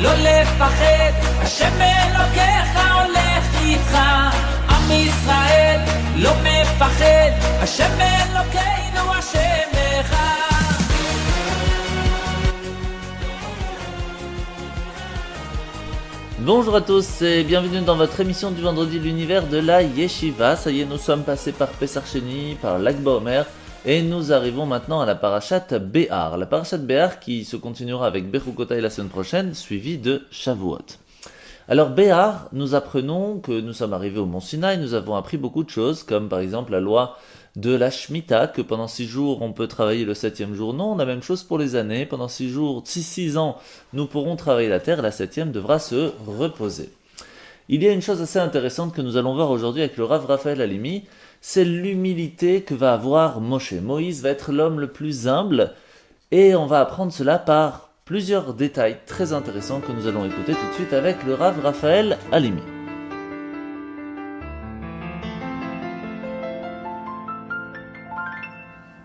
לא לפחד, השם אלוקיך הולך איתך. עם ישראל לא מפחד, השם אלוקינו השם אחד. Bonjour à tous et bienvenue dans votre émission du vendredi de l'univers de la Yeshiva. Ça y est, nous sommes passés par Pessar Sheni, par Lag BaOmer et nous arrivons maintenant à la parashat Behar. La parashat Behar qui se continuera avec Bechukotai la semaine prochaine, suivie de Shavuot. Alors Behar, nous apprenons que nous sommes arrivés au Mont Sinaï, nous avons appris beaucoup de choses, comme par exemple la loi de la Shemitah, que pendant 6 jours on peut travailler le 7e jour. Non, on a la même chose pour les années, pendant 6 ans nous pourrons travailler la terre, la 7e devra se reposer. Il y a une chose assez intéressante que nous allons voir aujourd'hui avec le Rav Raphaël Halimi, c'est l'humilité que va avoir Moshe. Moïse va être l'homme le plus humble, et on va apprendre cela par plusieurs détails très intéressants que nous allons écouter tout de suite avec le Rav Raphaël Halimi.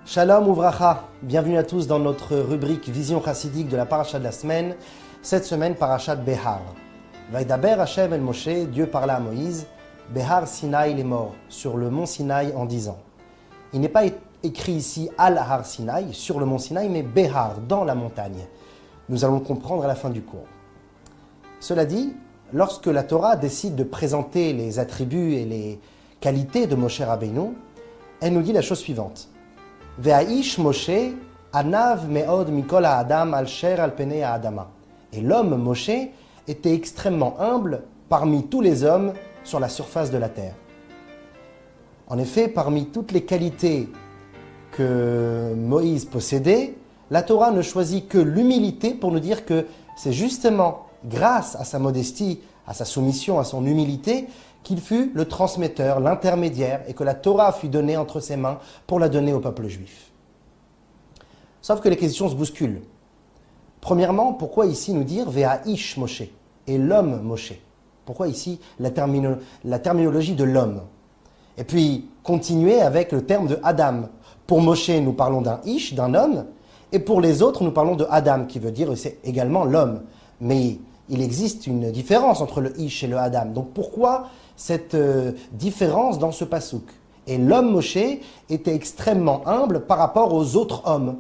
Shalom Uvracha, bienvenue à tous dans notre rubrique Vision chassidique de la paracha de la semaine. Cette semaine, parashat Behar. Vaidaber Hashem el Moshe, Dieu parla à Moïse, Behar Sinaï les morts, sur le mont Sinaï en disant. Il n'est pas écrit ici Al Har Sinaï, sur le mont Sinaï, mais Behar, dans la montagne. Nous allons le comprendre à la fin du cours. Cela dit, lorsque la Torah décide de présenter les attributs et les qualités de Moshe Rabbeinu, elle nous dit la chose suivante. Ve'aish Moshe anav me'od mikol ha'adam al sher al penei ha'adama. Et l'homme Moshe était extrêmement humble parmi tous les hommes sur la surface de la terre. En effet, parmi toutes les qualités que Moïse possédait, la Torah ne choisit que l'humilité pour nous dire que c'est justement grâce à sa modestie, à sa soumission, à son humilité, qu'il fut le transmetteur, l'intermédiaire, et que la Torah fut donnée entre ses mains pour la donner au peuple juif. Sauf que les questions se bousculent. Premièrement, pourquoi ici nous dire « Ve'aish Moshe » et « l'homme Moshe » ? Pourquoi ici la terminologie de l'homme ? Et puis, continuer avec le terme de Adam. Pour Moshe, nous parlons d'un Ish, d'un homme, et pour les autres, nous parlons de Adam, qui veut dire c'est également l'homme. Mais il existe une différence entre le Ish et le Adam. Donc pourquoi cette différence dans ce passouk ? Et l'homme Moshe était extrêmement humble par rapport aux autres hommes.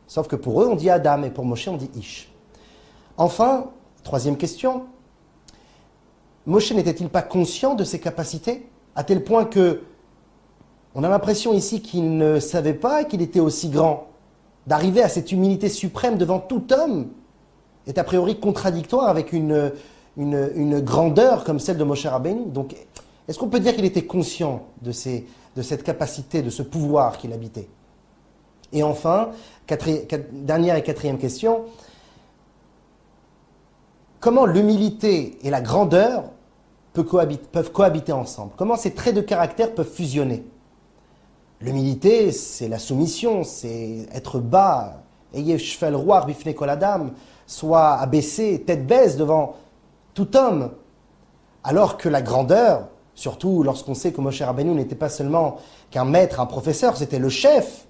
Sauf que pour eux, on dit Adam, et pour Moshe, on dit Ish. Enfin, troisième question, Moshe n'était-il pas conscient de ses capacités, à tel point que on a l'impression ici qu'il ne savait pas qu'il était aussi grand. D'arriver à cette humilité suprême devant tout homme est a priori contradictoire avec une grandeur comme celle de Moshe Rabbeinu. Donc, est-ce qu'on peut dire qu'il était conscient de cette capacité, de ce pouvoir qu'il habitait ? Et enfin, dernière et quatrième question, comment l'humilité et la grandeur peuvent cohabiter ensemble ? Comment ces traits de caractère peuvent fusionner ? L'humilité, c'est la soumission, c'est être bas, ayez shfel roar bifnei kol adam, soit abaissé, tête baisse devant tout homme. Alors que la grandeur, surtout lorsqu'on sait que Moshe Rabbeinu n'était pas seulement qu'un maître, un professeur, c'était le chef,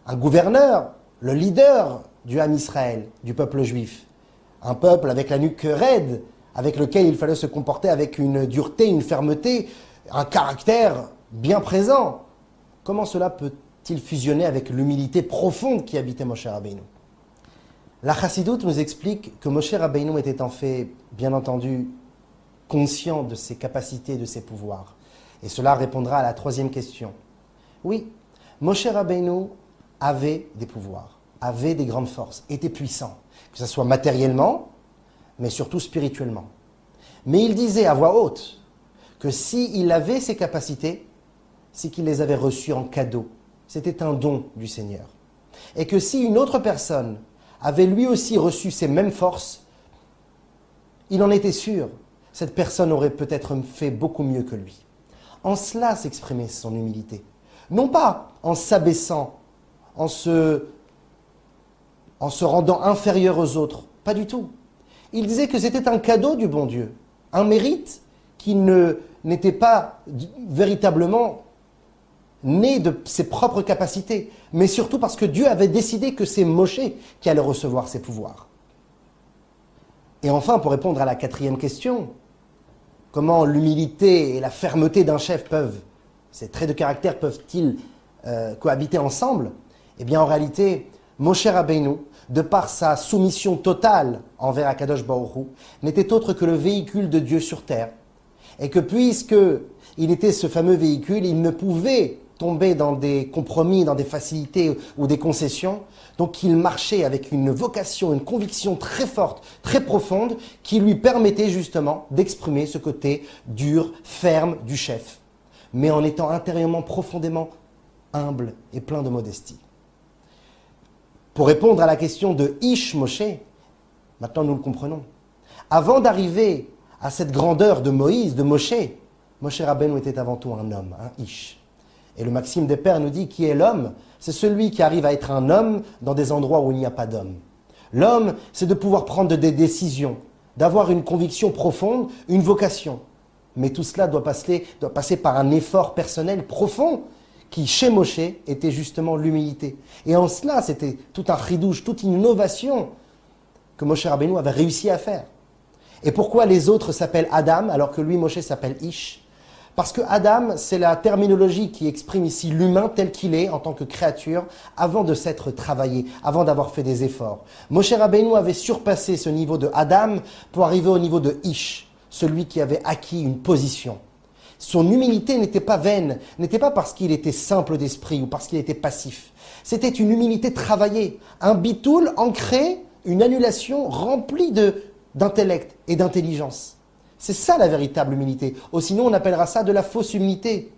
un gouverneur, le leader du Ham Israël, du peuple juif. Un peuple avec la nuque raide, avec lequel il fallait se comporter avec une dureté, une fermeté, un caractère bien présent. Comment cela peut-il fusionner avec l'humilité profonde qui habitait Moshe Rabbeinu ? La Chassidoute nous explique que Moshe Rabbeinu était en fait, bien entendu, conscient de ses capacités, de ses pouvoirs. Et cela répondra à la troisième question. Oui, Moshe Rabbeinu avait des pouvoirs, avait des grandes forces, était puissant, que ce soit matériellement, mais surtout spirituellement. Mais il disait à voix haute que s'il avait ces capacités, c'est qu'il les avait reçues en cadeau. C'était un don du Seigneur. Et que si une autre personne avait lui aussi reçu ces mêmes forces, il en était sûr, cette personne aurait peut-être fait beaucoup mieux que lui. En cela s'exprimait son humilité. Non pas en s'abaissant, en se rendant inférieur aux autres, pas du tout. Il disait que c'était un cadeau du bon Dieu, un mérite qui n'était pas véritablement né de ses propres capacités, mais surtout parce que Dieu avait décidé que c'est Moshe qui allait recevoir ses pouvoirs. Et enfin, pour répondre à la quatrième question, comment l'humilité et la fermeté d'un chef ces traits de caractère peuvent-ils cohabiter ensemble? Eh bien, en réalité, Moshe Rabbeinu, de par sa soumission totale envers Akadosh Baruch Hu, n'était autre que le véhicule de Dieu sur terre. Et que puisqu'il était ce fameux véhicule, il ne pouvait tomber dans des compromis, dans des facilités ou des concessions. Donc il marchait avec une vocation, une conviction très forte, très profonde, qui lui permettait justement d'exprimer ce côté dur, ferme du chef, mais en étant intérieurement profondément humble et plein de modestie. Pour répondre à la question de Ish Moshe, maintenant nous le comprenons. Avant d'arriver à cette grandeur de Moïse, de Moshe, Moshe Rabbeinu était avant tout un homme, un Ish. Et le Maxime des Pères nous dit qui est l'homme? C'est celui qui arrive à être un homme dans des endroits où il n'y a pas d'homme. L'homme, c'est de pouvoir prendre des décisions, d'avoir une conviction profonde, une vocation. Mais tout cela doit passer par un effort personnel profond qui, chez Moshe, était justement l'humilité. Et en cela, c'était tout un chidouche, toute une innovation que Moshe Rabbeinu avait réussi à faire. Et pourquoi les autres s'appellent Adam alors que lui, Moshe, s'appelle Ish? Parce que Adam, c'est la terminologie qui exprime ici l'humain tel qu'il est en tant que créature avant de s'être travaillé, avant d'avoir fait des efforts. Moshe Rabbeinu avait surpassé ce niveau de Adam pour arriver au niveau de Ish, celui qui avait acquis une position. Son humilité n'était pas vaine, n'était pas parce qu'il était simple d'esprit ou parce qu'il était passif. C'était une humilité travaillée, un bitoul ancré, une annulation remplie d'intellect et d'intelligence. C'est ça la véritable humilité. Ou sinon on appellera ça de la fausse humilité.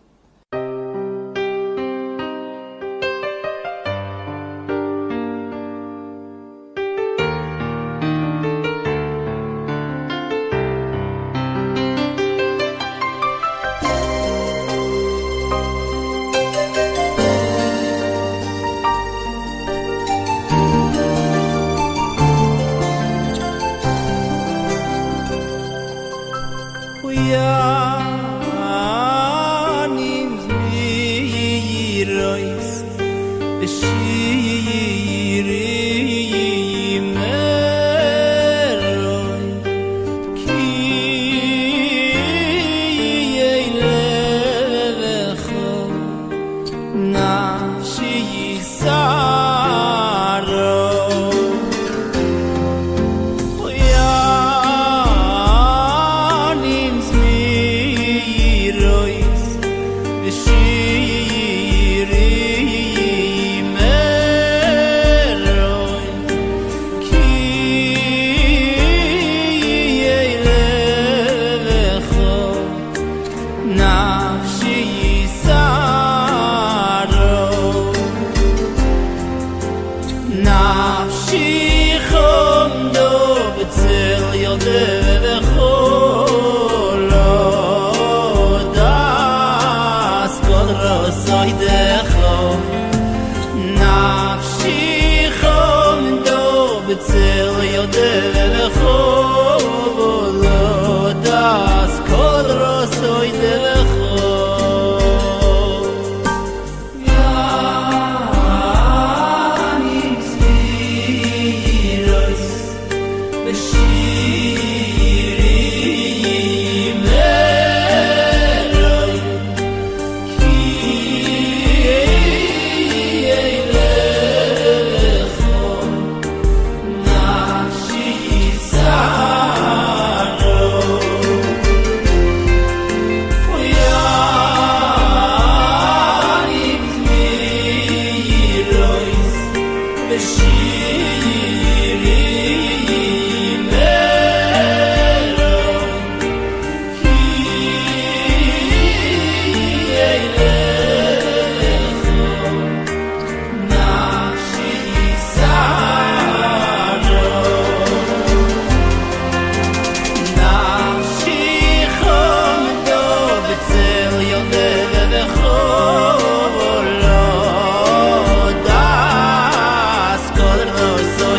So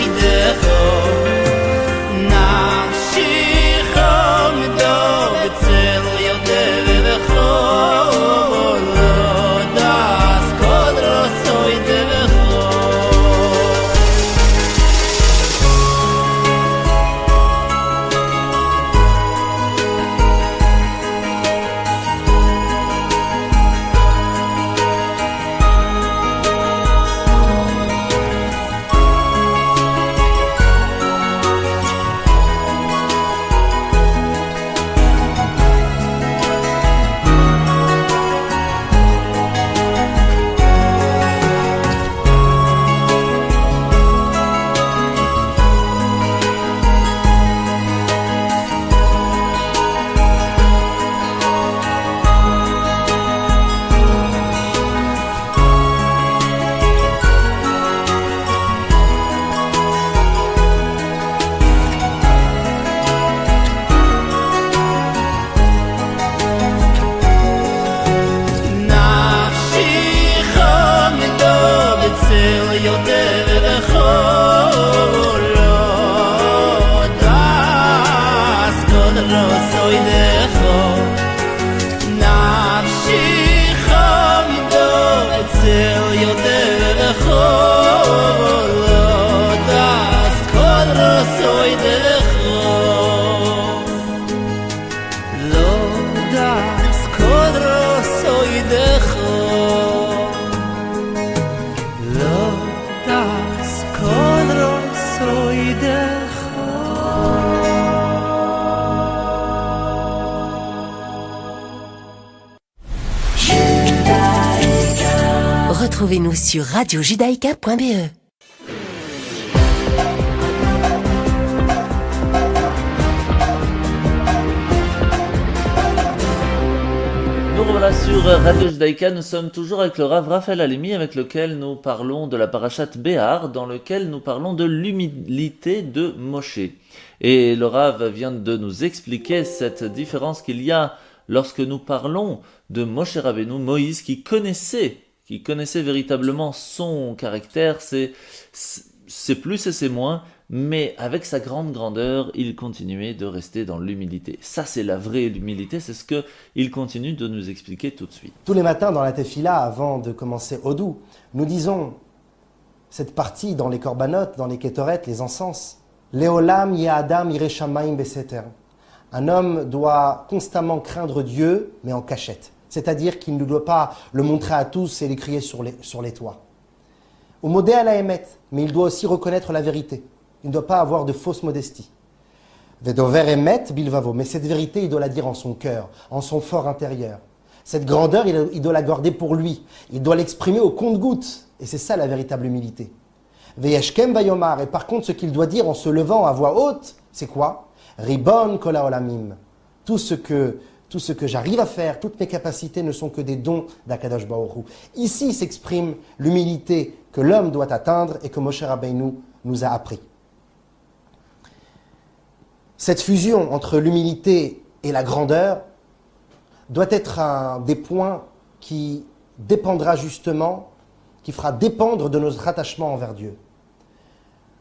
Retrouvez-nous sur radiojudaïka.be. Nous revoilà sur Radio Judaïka, nous sommes toujours avec le Rav Raphaël Halimi, avec lequel nous parlons de la parashat Béhar, dans lequel nous parlons de l'humilité de Moshe. Et le Rav vient de nous expliquer cette différence qu'il y a lorsque nous parlons de Moshe Rabbeinu, Moïse, qui connaissait véritablement son caractère, c'est plus et c'est moins, mais avec sa grande grandeur, il continuait de rester dans l'humilité. Ça, c'est la vraie humilité, c'est ce qu'il continue de nous expliquer tout de suite. Tous les matins dans la tefila, avant de commencer Odou, nous disons cette partie dans les korbanot, dans les kétoret, les encens. Leolam ya'adam yireh shamayim beseter. Un homme doit constamment craindre Dieu, mais en cachette. C'est-à-dire qu'il ne doit pas le montrer à tous et les crier sur les toits. Ou modé à la émet, mais il doit aussi reconnaître la vérité. Il ne doit pas avoir de fausse modestie. Vedover emet bilvavo, mais cette vérité, il doit la dire en son cœur, en son fort intérieur. Cette grandeur, il doit la garder pour lui. Il doit l'exprimer au compte-gouttes. Et c'est ça la véritable humilité. Veyeshkem vayomar, et par contre, ce qu'il doit dire en se levant à voix haute, c'est quoi? Ribon kol haolamim. Tout ce que j'arrive à faire, toutes mes capacités ne sont que des dons d'Akadosh Baruch Hu. Ici s'exprime l'humilité que l'homme doit atteindre et que Moshe Rabbeinu nous a appris. Cette fusion entre l'humilité et la grandeur doit être un des points qui dépendra justement, qui fera dépendre de notre attachement envers Dieu.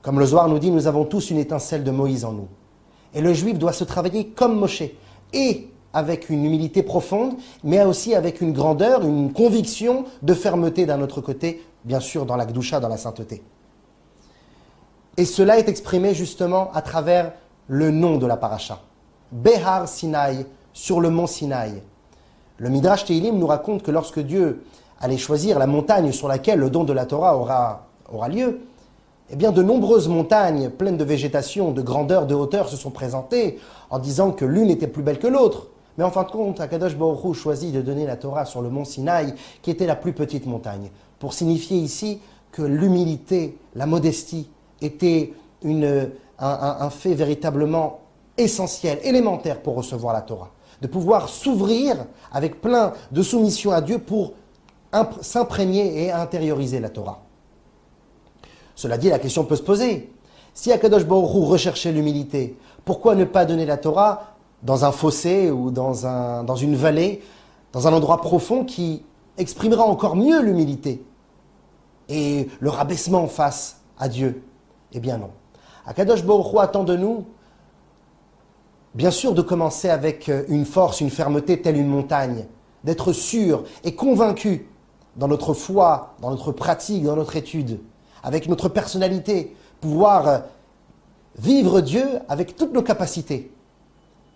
Comme le Zohar nous dit, nous avons tous une étincelle de Moïse en nous. Et le juif doit se travailler comme Moshe, et avec une humilité profonde, mais aussi avec une grandeur, une conviction de fermeté d'un autre côté, bien sûr dans la Gdusha, dans la sainteté. Et cela est exprimé justement à travers le nom de la paracha. Behar Sinaï, sur le mont Sinaï. Le Midrash Tehillim nous raconte que lorsque Dieu allait choisir la montagne sur laquelle le don de la Torah aura lieu, eh bien de nombreuses montagnes pleines de végétation, de grandeur, de hauteur se sont présentées en disant que l'une était plus belle que l'autre. Mais en fin de compte, Akadosh Baruch Hu choisit de donner la Torah sur le mont Sinaï, qui était la plus petite montagne, pour signifier ici que l'humilité, la modestie, était un fait véritablement essentiel, élémentaire pour recevoir la Torah. De pouvoir s'ouvrir avec plein de soumission à Dieu pour s'imprégner et intérioriser la Torah. Cela dit, la question peut se poser. Si Akadosh Baruch Hu recherchait l'humilité, pourquoi ne pas donner la Torah dans un fossé ou dans une vallée, dans un endroit profond qui exprimera encore mieux l'humilité et le rabaissement face à Dieu? Eh bien non. Akadosh Baruch Hu attend de nous, bien sûr, de commencer avec une force, une fermeté telle une montagne, d'être sûr et convaincu dans notre foi, dans notre pratique, dans notre étude, avec notre personnalité, pouvoir vivre Dieu avec toutes nos capacités.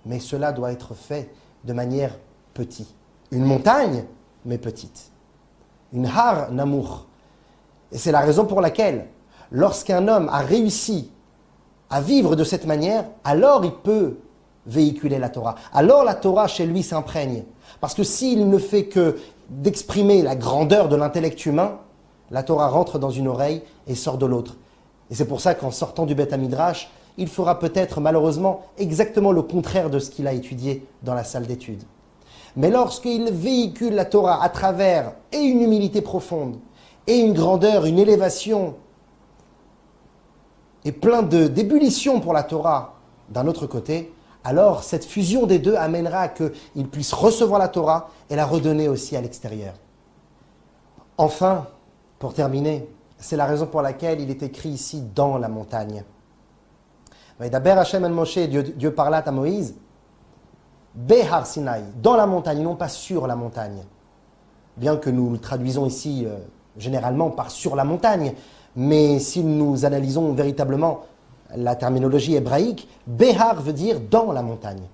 Mais cela doit être fait de manière petite. Une montagne, mais petite. Une har namour. Et c'est la raison pour laquelle, lorsqu'un homme a réussi à vivre de cette manière, alors il peut véhiculer la Torah. Alors la Torah chez lui s'imprègne. Parce que s'il ne fait que d'exprimer la grandeur de l'intellect humain, la Torah rentre dans une oreille et sort de l'autre. Et c'est pour ça qu'en sortant du Beth Midrash, il fera peut-être malheureusement exactement le contraire de ce qu'il a étudié dans la salle d'études. Mais lorsqu'il véhicule la Torah à travers et une humilité profonde, et une grandeur, une élévation, et plein d'ébullition pour la Torah d'un autre côté, alors cette fusion des deux amènera à qu'il puisse recevoir la Torah et la redonner aussi à l'extérieur. Enfin, pour terminer, c'est la raison pour laquelle il est écrit ici « dans la montagne ». Vaïdaber Hashem el Moshe, Dieu parla à Moïse, Behar Sinaï, dans la montagne, non pas sur la montagne. Bien que nous le traduisons ici généralement par sur la montagne, mais si nous analysons véritablement la terminologie hébraïque, Behar veut dire dans la montagne.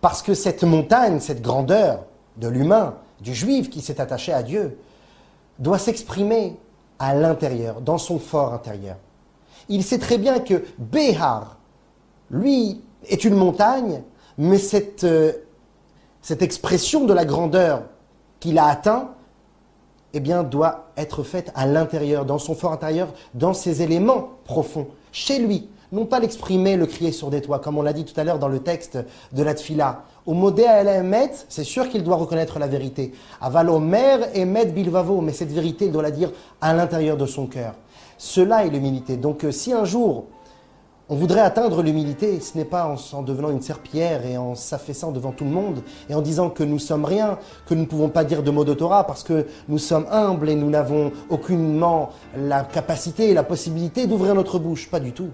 Parce que cette montagne, cette grandeur de l'humain, du juif qui s'est attaché à Dieu, doit s'exprimer à l'intérieur, dans son fort intérieur. Il sait très bien que Behar, lui, est une montagne, mais cette expression de la grandeur qu'il a atteint, eh bien, doit être faite à l'intérieur, dans son fort intérieur, dans ses éléments profonds, chez lui. Non pas l'exprimer, le crier sur des toits, comme on l'a dit tout à l'heure dans le texte de la Tfila. Au modé à Emet, c'est sûr qu'il doit reconnaître la vérité. Aval Omer Emet Bilvavo, mais cette vérité, il doit la dire à l'intérieur de son cœur. Cela est l'humilité. Donc, si un jour, on voudrait atteindre l'humilité, ce n'est pas en devenant une serpillière et en s'affaissant devant tout le monde et en disant que nous sommes rien, que nous ne pouvons pas dire de mots de Torah parce que nous sommes humbles et nous n'avons aucunement la capacité et la possibilité d'ouvrir notre bouche. Pas du tout.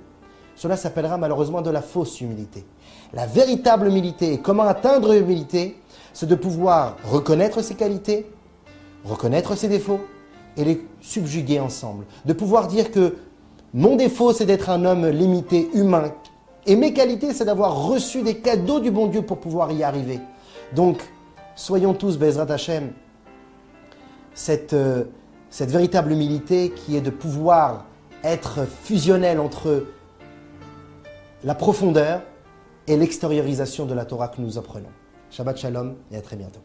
Cela s'appellera malheureusement de la fausse humilité. La véritable humilité, et comment atteindre l'humilité, c'est de pouvoir reconnaître ses qualités, reconnaître ses défauts et les subjuguer ensemble. De pouvoir dire que mon défaut, c'est d'être un homme limité, humain. Et mes qualités, c'est d'avoir reçu des cadeaux du bon Dieu pour pouvoir y arriver. Donc, soyons tous, Bezrat Hashem, cette véritable humilité qui est de pouvoir être fusionnel entre la profondeur et l'extériorisation de la Torah que nous apprenons. Shabbat Shalom et à très bientôt.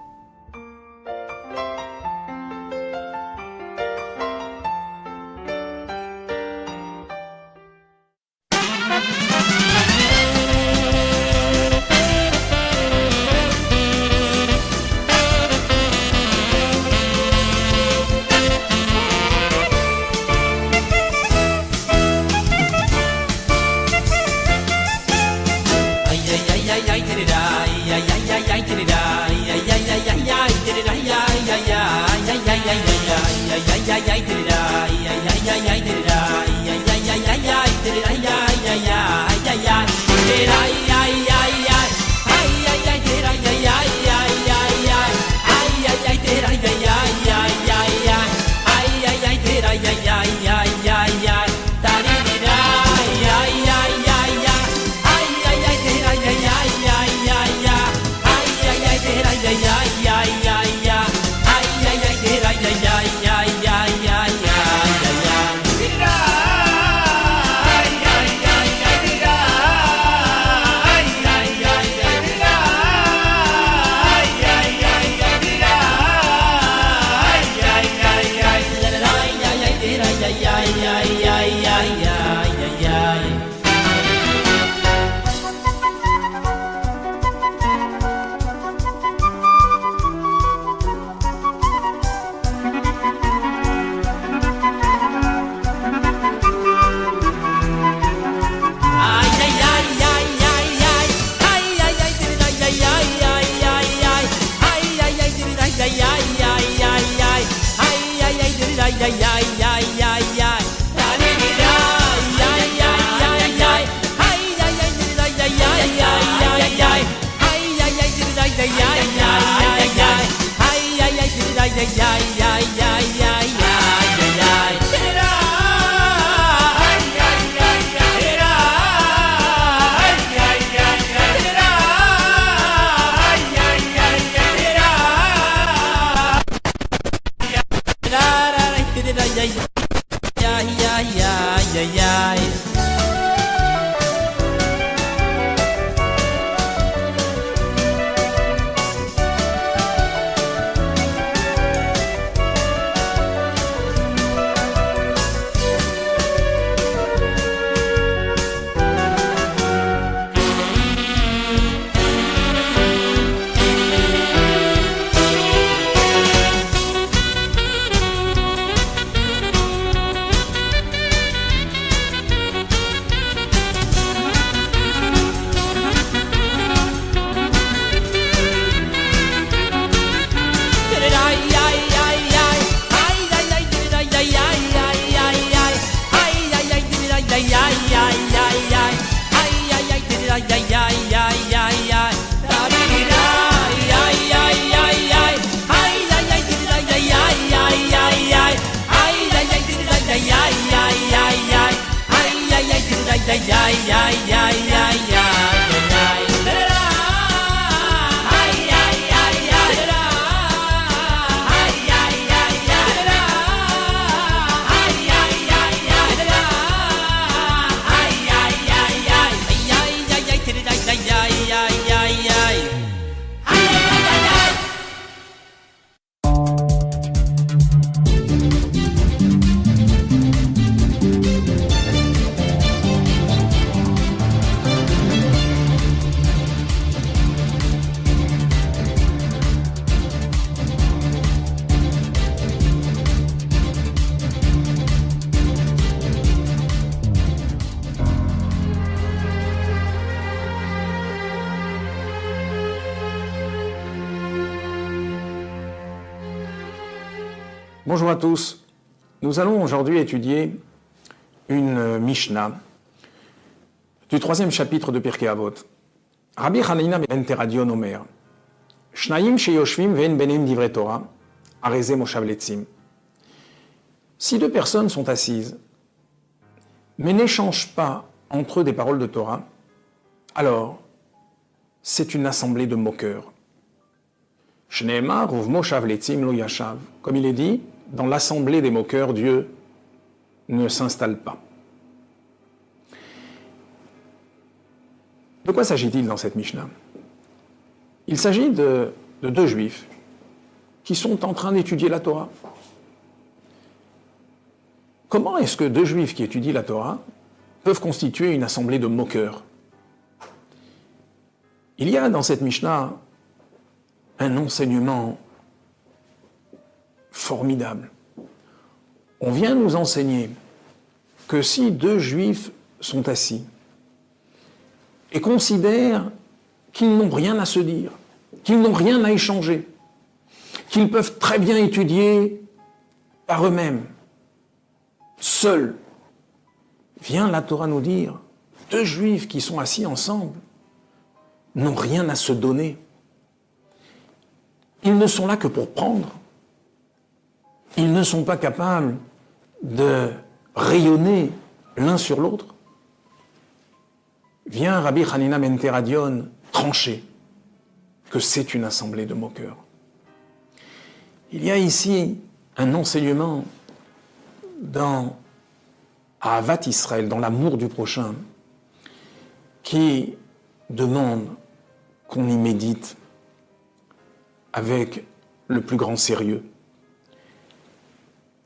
Bonjour à tous. Nous allons aujourd'hui étudier une Mishnah du 3e chapitre de Pirkei Avot. Rabbi Hanina ben Teradion Omer, Shnayim sheyoshvim ve'en benim divrei Torah, areze moshav letzim. Si deux personnes sont assises, mais n'échangent pas entre eux des paroles de Torah, alors c'est une assemblée de moqueurs. Shneemar uv moshav letzim lo yashav. Comme il est dit, dans l'assemblée des moqueurs, Dieu ne s'installe pas. De quoi s'agit-il dans cette Mishnah? Il s'agit de deux juifs qui sont en train d'étudier la Torah. Comment est-ce que deux juifs qui étudient la Torah peuvent constituer une assemblée de moqueurs? Il y a dans cette Mishnah un enseignement formidable. On vient nous enseigner que si deux juifs sont assis et considèrent qu'ils n'ont rien à se dire, qu'ils n'ont rien à échanger, qu'ils peuvent très bien étudier par eux-mêmes, seuls, vient la Torah nous dire, deux juifs qui sont assis ensemble n'ont rien à se donner. Ils ne sont là que pour prendre. Ils ne sont pas capables de rayonner l'un sur l'autre. Vient Rabbi Hanina ben Teradion trancher que c'est une assemblée de moqueurs. Il y a ici un enseignement dans Ahavat Israël, dans l'amour du prochain, qui demande qu'on y médite avec le plus grand sérieux.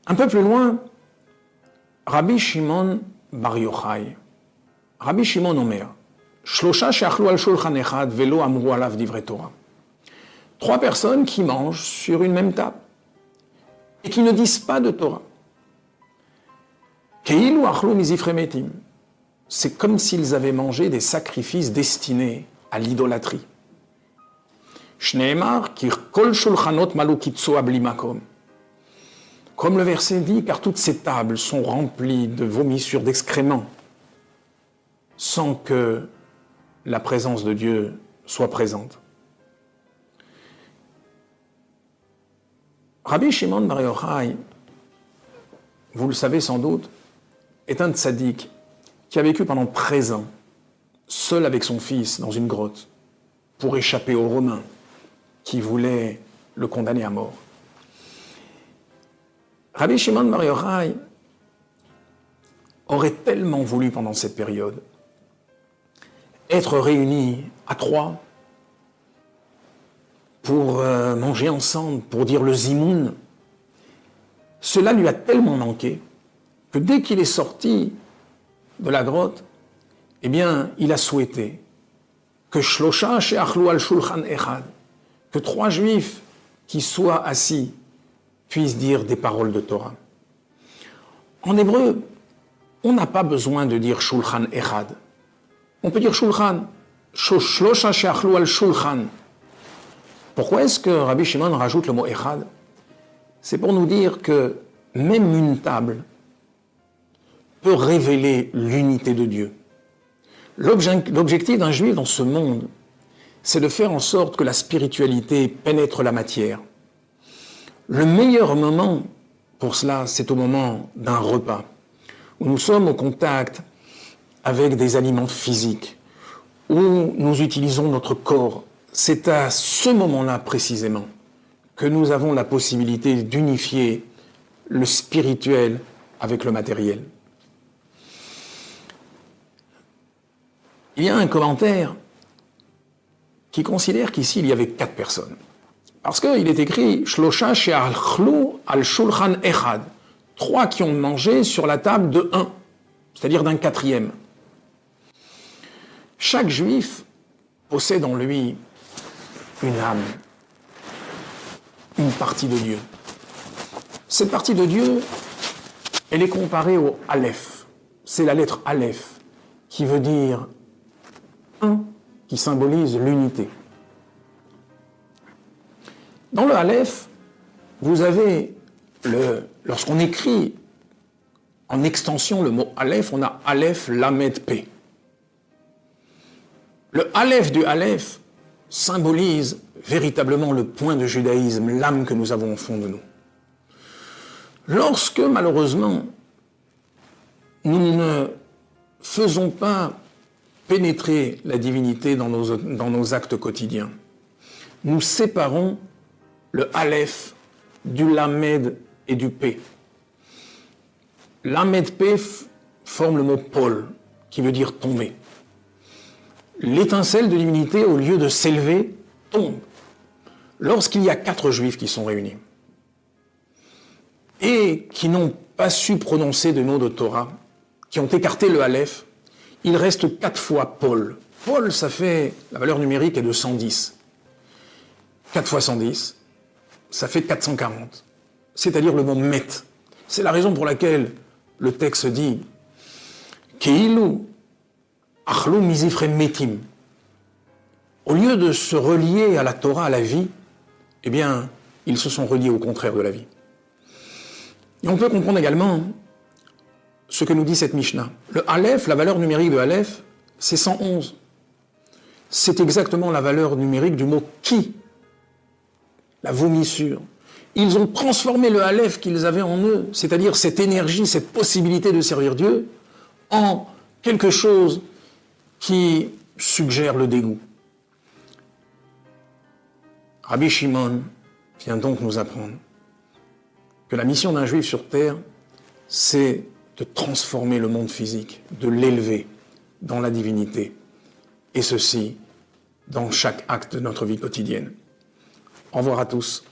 Un peu plus loin, Rabbi Shimon Bar Yochai, Rabbi Shimon Omer, Shlosha she'achlu al shulchan echad velo amru alav divrei Torah. Trois personnes qui mangent sur une même table et qui ne disent pas de Torah. Keilu achlu mizifrei metim. C'est comme s'ils avaient mangé des sacrifices destinés à l'idolâtrie. Shneemar kol shulchanot malu kitsoa bli makom. Comme le verset dit, car toutes ces tables sont remplies de vomissures, d'excréments, sans que la présence de Dieu soit présente. Rabbi Shimon Bar Yochai, vous le savez sans doute, est un tzaddik qui a vécu pendant 13 ans, seul avec son fils dans une grotte, pour échapper aux Romains qui voulaient le condamner à mort. Rabbi Shimon Bar Yochai aurait tellement voulu pendant cette période être réunis à trois pour manger ensemble, pour dire le zimoun. Cela lui a tellement manqué que dès qu'il est sorti de la grotte, eh bien, il a souhaité que Shlosha she'achlu al shulchan echad, que trois juifs qui soient assis puissent dire des paroles de Torah. En hébreu, on n'a pas besoin de dire shulchan echad. On peut dire shulchan, shlosha she'achlu al shulchan. Pourquoi est-ce que Rabbi Shimon rajoute le mot echad? C'est pour nous dire que même une table peut révéler l'unité de Dieu. L'objectif d'un juif dans ce monde, c'est de faire en sorte que la spiritualité pénètre la matière. Le meilleur moment pour cela, c'est au moment d'un repas, où nous sommes au contact avec des aliments physiques, où nous utilisons notre corps. C'est à ce moment-là précisément que nous avons la possibilité d'unifier le spirituel avec le matériel. Il y a un commentaire qui considère qu'ici il y avait 4 personnes. Parce qu'il est écrit Shlosha she'achlu al shulchan echad. 3 qui ont mangé sur la table de 1, c'est-à-dire d'un 4e. Chaque juif possède en lui une âme, une partie de Dieu. Cette partie de Dieu, elle est comparée au Aleph. C'est la lettre Aleph qui veut dire 1, qui symbolise l'unité. Dans le Aleph, vous avez lorsqu'on écrit en extension le mot Aleph, on a Aleph, Lamed, P. Le Aleph du Aleph symbolise véritablement le point de judaïsme, l'âme que nous avons au fond de nous. Lorsque, malheureusement, nous ne faisons pas pénétrer la divinité dans nos actes quotidiens, nous séparons le Aleph du Lamed et du P. Lamed P forme le mot Paul, qui veut dire tomber. L'étincelle de divinité, au lieu de s'élever, tombe. Lorsqu'il y a 4 juifs qui sont réunis et qui n'ont pas su prononcer de mots de Torah, qui ont écarté le Aleph, il reste 4 fois Paul. Paul, ça fait, la valeur numérique est de 110. 4 fois 110, ça fait 440. C'est-à-dire le mot Met. C'est la raison pour laquelle le texte dit Keilu achlu mizifre metim. Au lieu de se relier à la Torah, à la vie, eh bien, ils se sont reliés au contraire de la vie. Et on peut comprendre également ce que nous dit cette Mishnah. Le Aleph, la valeur numérique de Aleph, c'est 111. C'est exactement la valeur numérique du mot qui, la vomissure. Ils ont transformé le Aleph qu'ils avaient en eux, c'est-à-dire cette énergie, cette possibilité de servir Dieu, en quelque chose qui suggère le dégoût. Rabbi Shimon vient donc nous apprendre que la mission d'un juif sur terre, c'est de transformer le monde physique, de l'élever dans la divinité, et ceci dans chaque acte de notre vie quotidienne. Au revoir à tous.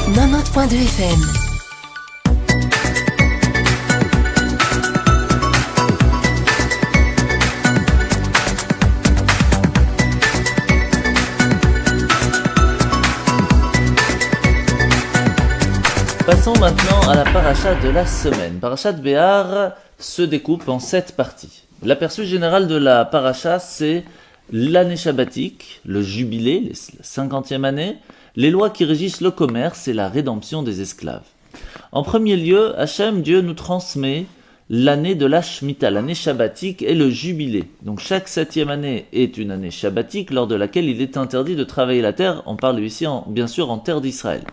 90.2 FM. Passons maintenant à la paracha de la semaine. Parachat Béhar se découpe en 7 parties. L'aperçu général de la paracha, c'est l'année shabbatique, le jubilé, la 50e année, les lois qui régissent le commerce et la rédemption des esclaves. En premier lieu, Hachem, Dieu, nous transmet l'année de la Shemitah, l'année shabbatique et le jubilé. Donc chaque 7e année est une année shabbatique lors de laquelle il est interdit de travailler la terre. On parle ici bien sûr en terre d'Israël.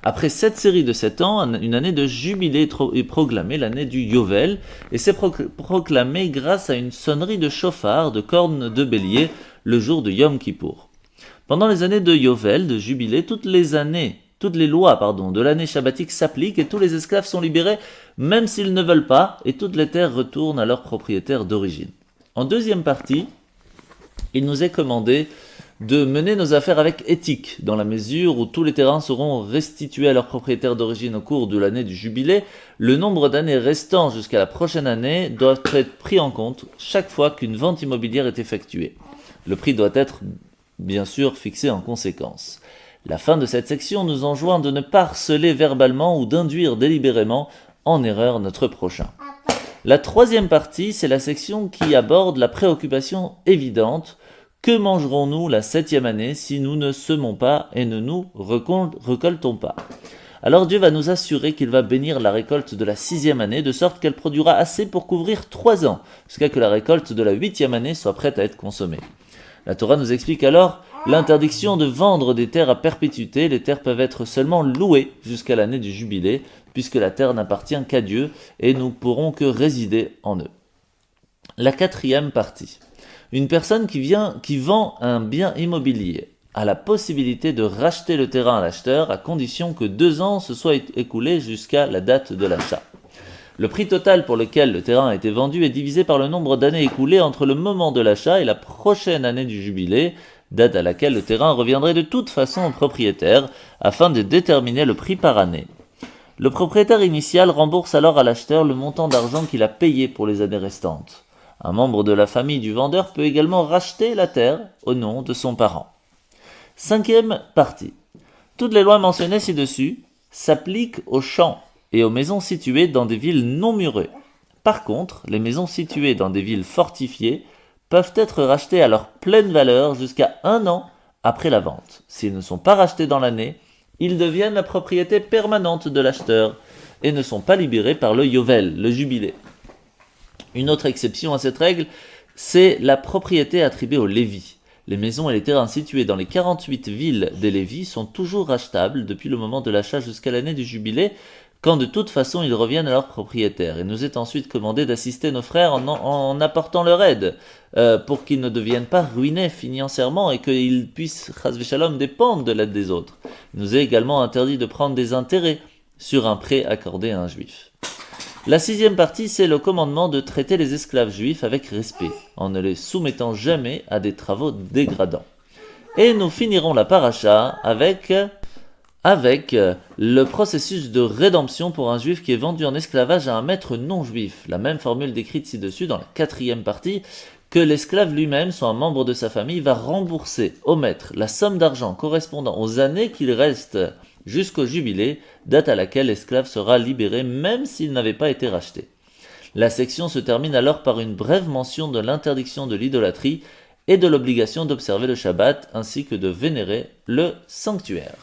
Après cette série de 7 ans, une année de jubilé est proclamée, l'année du Yovel, et c'est proclamé grâce à une sonnerie de chauffard, de cornes de bélier, le jour de Yom Kippour. Pendant les années de Yovel, de jubilé, toutes les lois de l'année shabbatique s'appliquent et tous les esclaves sont libérés, même s'ils ne veulent pas, et toutes les terres retournent à leurs propriétaires d'origine. En deuxième partie, il nous est commandé de mener nos affaires avec éthique, dans la mesure où tous les terrains seront restitués à leurs propriétaires d'origine au cours de l'année du jubilé. Le nombre d'années restant jusqu'à la prochaine année doit être pris en compte chaque fois qu'une vente immobilière est effectuée. Le prix doit être, bien sûr, fixé en conséquence. La fin de cette section nous enjoint de ne pas harceler verbalement ou d'induire délibérément en erreur notre prochain. La troisième partie, c'est la section qui aborde la préoccupation évidente. Que mangerons-nous la 7e année si nous ne semons pas et ne nous récoltons pas ? Alors Dieu va nous assurer qu'il va bénir la récolte de la 6e année, de sorte qu'elle produira assez pour couvrir 3 ans, jusqu'à que la récolte de la 8e année soit prête à être consommée. La Torah nous explique alors l'interdiction de vendre des terres à perpétuité. Les terres peuvent être seulement louées jusqu'à l'année du jubilé, puisque la terre n'appartient qu'à Dieu et nous ne pourrons que résider en eux. La 4e partie. Une personne qui vend un bien immobilier a la possibilité de racheter le terrain à l'acheteur à condition que 2 ans se soient écoulés jusqu'à la date de l'achat. Le prix total pour lequel le terrain a été vendu est divisé par le nombre d'années écoulées entre le moment de l'achat et la prochaine année du jubilé, date à laquelle le terrain reviendrait de toute façon au propriétaire, afin de déterminer le prix par année. Le propriétaire initial rembourse alors à l'acheteur le montant d'argent qu'il a payé pour les années restantes. Un membre de la famille du vendeur peut également racheter la terre au nom de son parent. 5e partie. Toutes les lois mentionnées ci-dessus s'appliquent aux champs et aux maisons situées dans des villes non murées. Par contre, les maisons situées dans des villes fortifiées peuvent être rachetées à leur pleine valeur jusqu'à 1 an après la vente. S'ils ne sont pas rachetés dans l'année, ils deviennent la propriété permanente de l'acheteur et ne sont pas libérés par le Yovel, le jubilé. Une autre exception à cette règle, c'est la propriété attribuée aux Lévis. Les maisons et les terrains situés dans les 48 villes des Lévis sont toujours rachetables depuis le moment de l'achat jusqu'à l'année du jubilé, quand de toute façon ils reviennent à leurs propriétaires. Il nous est ensuite commandé d'assister nos frères en apportant leur aide, pour qu'ils ne deviennent pas ruinés financièrement et qu'ils puissent, chas v'shalom, dépendre de l'aide des autres. Il nous est également interdit de prendre des intérêts sur un prêt accordé à un juif. La 6e partie, c'est le commandement de traiter les esclaves juifs avec respect, en ne les soumettant jamais à des travaux dégradants. Et nous finirons la paracha avec le processus de rédemption pour un juif qui est vendu en esclavage à un maître non juif. La même formule décrite ci-dessus dans la 4e partie, que l'esclave lui-même, soit un membre de sa famille, va rembourser au maître la somme d'argent correspondant aux années qu'il reste jusqu'au jubilé, date à laquelle l'esclave sera libéré même s'il n'avait pas été racheté. La section se termine alors par une brève mention de l'interdiction de l'idolâtrie et de l'obligation d'observer le Shabbat ainsi que de vénérer le sanctuaire.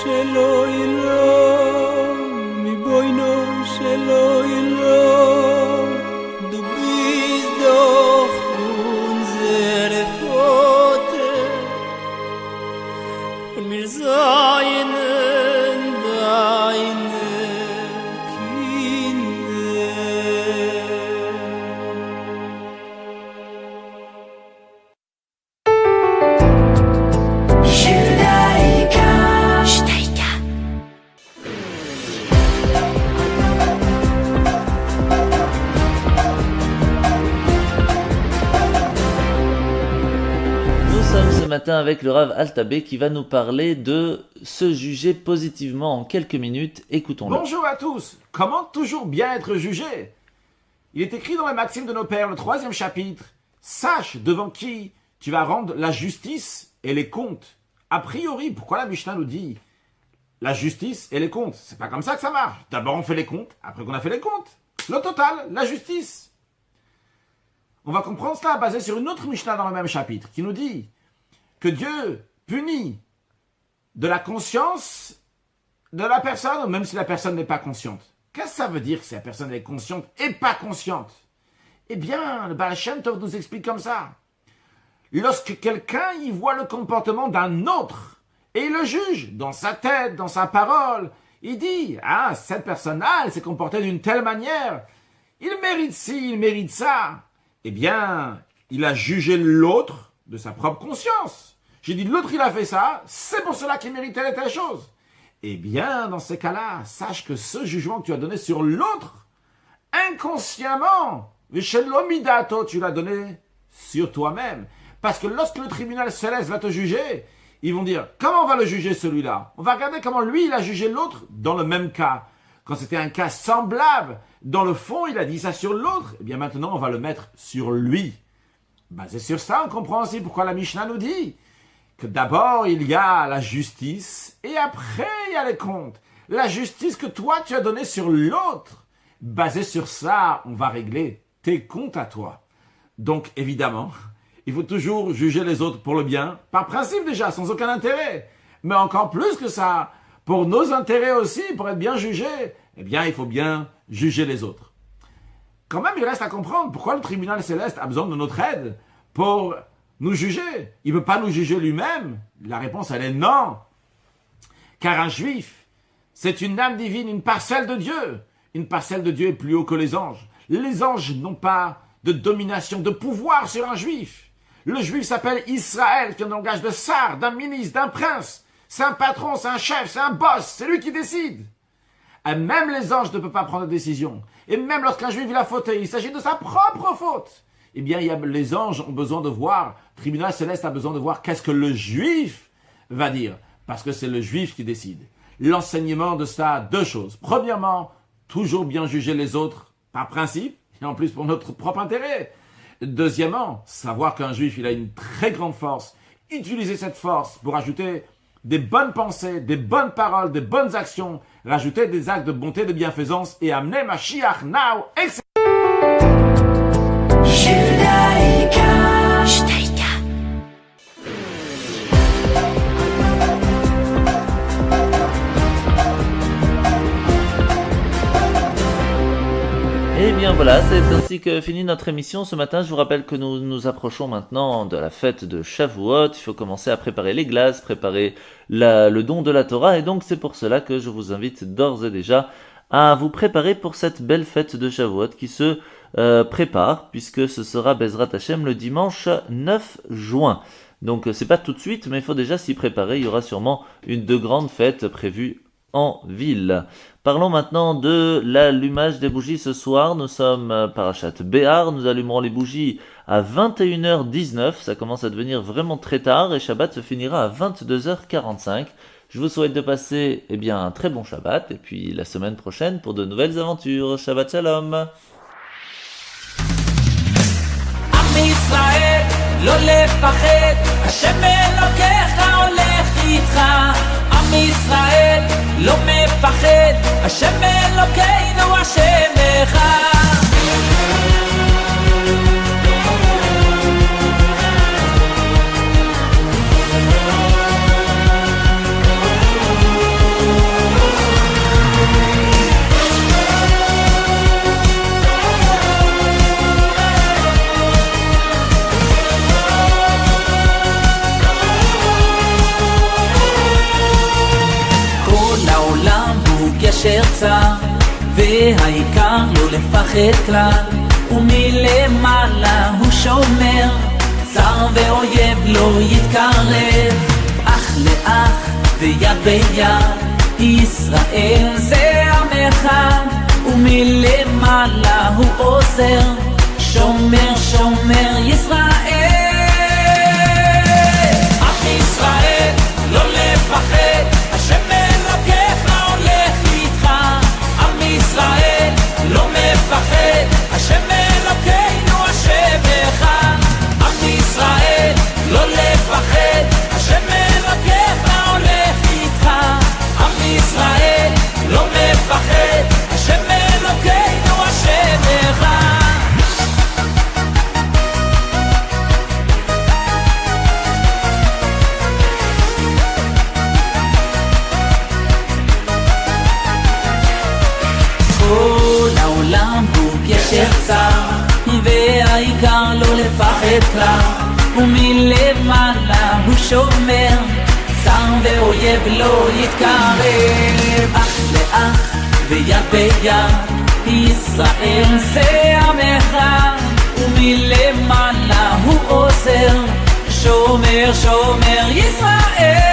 שלא ilo, mi boino שלא ilo, du bist doch unsere Vater, und wir seien deine matin avec le Rav Altabé qui va nous parler de se juger positivement en quelques minutes. Écoutons-le. Bonjour à tous. Comment toujours bien être jugé? Il est écrit dans les Maximes de nos pères, le 3e chapitre. Sache devant qui tu vas rendre la justice et les comptes. A priori, pourquoi la Mishnah nous dit la justice et les comptes? C'est pas comme ça que ça marche. D'abord on fait les comptes, après qu'on a fait les comptes. Le total, la justice. On va comprendre cela basé sur une autre Mishnah dans le même chapitre qui nous dit que Dieu punit de la conscience de la personne, même si la personne n'est pas consciente. Qu'est-ce que ça veut dire si la personne est consciente et pas consciente? Eh bien, le Baal Shem Tov nous explique comme ça. Lorsque quelqu'un y voit le comportement d'un autre et il le juge dans sa tête, dans sa parole, il dit « Ah, cette personne-là, elle s'est comportée d'une telle manière, il mérite ci, il mérite ça. » Eh bien, il a jugé l'autre de sa propre conscience. J'ai dit, l'autre il a fait ça, c'est pour cela qu'il mérite telle et telle chose. Eh bien, dans ces cas-là, sache que ce jugement que tu as donné sur l'autre, inconsciemment, Vishelomidato, tu l'as donné sur toi-même. Parce que lorsque le tribunal céleste va te juger, ils vont dire, comment on va le juger celui-là? On va regarder comment lui il a jugé l'autre dans le même cas. Quand c'était un cas semblable, dans le fond il a dit ça sur l'autre, eh bien maintenant on va le mettre sur lui. Basé sur ça, on comprend aussi pourquoi la Mishnah nous dit que d'abord il y a la justice et après il y a les comptes. La justice que toi tu as donnée sur l'autre, basé sur ça, on va régler tes comptes à toi. Donc évidemment, il faut toujours juger les autres pour le bien, par principe déjà, sans aucun intérêt. Mais encore plus que ça, pour nos intérêts aussi, pour être bien jugés, eh bien il faut bien juger les autres. Quand même, il reste à comprendre pourquoi le tribunal céleste a besoin de notre aide pour nous juger. Il ne peut pas nous juger lui-même. La réponse, elle est non. Car un juif, c'est une âme divine, une parcelle de Dieu. Une parcelle de Dieu est plus haut que les anges. Les anges n'ont pas de domination, de pouvoir sur un juif. Le juif s'appelle Israël, qui est un langage de sar, d'un ministre, d'un prince. C'est un patron, c'est un chef, c'est un boss, c'est lui qui décide. Et même les anges ne peuvent pas prendre de décision. Et même lorsqu'un juif il a fauté, il s'agit de sa propre faute. Eh bien, les anges ont besoin de voir, le tribunal céleste a besoin de voir qu'est-ce que le juif va dire. Parce que c'est le juif qui décide. L'enseignement de ça, deux choses. Premièrement, toujours bien juger les autres par principe, et en plus pour notre propre intérêt. Deuxièmement, savoir qu'un juif il a une très grande force. Utiliser cette force pour ajouter des bonnes pensées, des bonnes paroles, des bonnes actions, rajouter des actes de bonté, de bienfaisance et amener Mashiach now. Et bien voilà, c'est ainsi que finit notre émission ce matin. Je vous rappelle que nous nous approchons maintenant de la fête de Shavuot. Il faut commencer à préparer les glaces, préparer le don de la Torah. Et donc c'est pour cela que je vous invite d'ores et déjà à vous préparer pour cette belle fête de Shavuot qui se prépare, puisque ce sera Bezrat Hashem le dimanche 9 juin. Donc c'est pas tout de suite, mais il faut déjà s'y préparer. Il y aura sûrement de grandes fêtes prévues en ville. Parlons maintenant de l'allumage des bougies ce soir. Nous sommes Parashat Béhar, nous allumerons les bougies à 21h19, ça commence à devenir vraiment très tard et Shabbat se finira à 22h45. Je vous souhaite de passer un très bon Shabbat et puis la semaine prochaine pour de nouvelles aventures. Shabbat Shalom. עם ישראל, לא לפחד, השם אלוקיך הולך איתך. עם ישראל, לא מפחד, השם אלוקינו השם אחד. העיקר לא לפחד כלל, ומלמעלה הוא שומר, צר ואויב לא יתקרב, אח לאח ויד ביד, ישראל זה עם אחד, ומלמעלה הוא עוזר, שומר שומר ישראל. עם ישראל לא לפחד, השם אלוקיך הולך איתך. עם ישראל לא מפחד, השם אלוקינו השם אחד. עם ישראל לא לפחד, השם אלוקיך הולך איתך. עם ישראל לא מפחד, השם אלוקינו השם אחד. כל העולם הוא גשר צר, והעיקר לא לפחד כלל, ומלמעלה הוא שומר, צר ואויב לא יתקרב, אח לאח ויד ביד, ישראל זה עם אחד, ומלמעלה הוא עוזר, שומר שומר ישראל.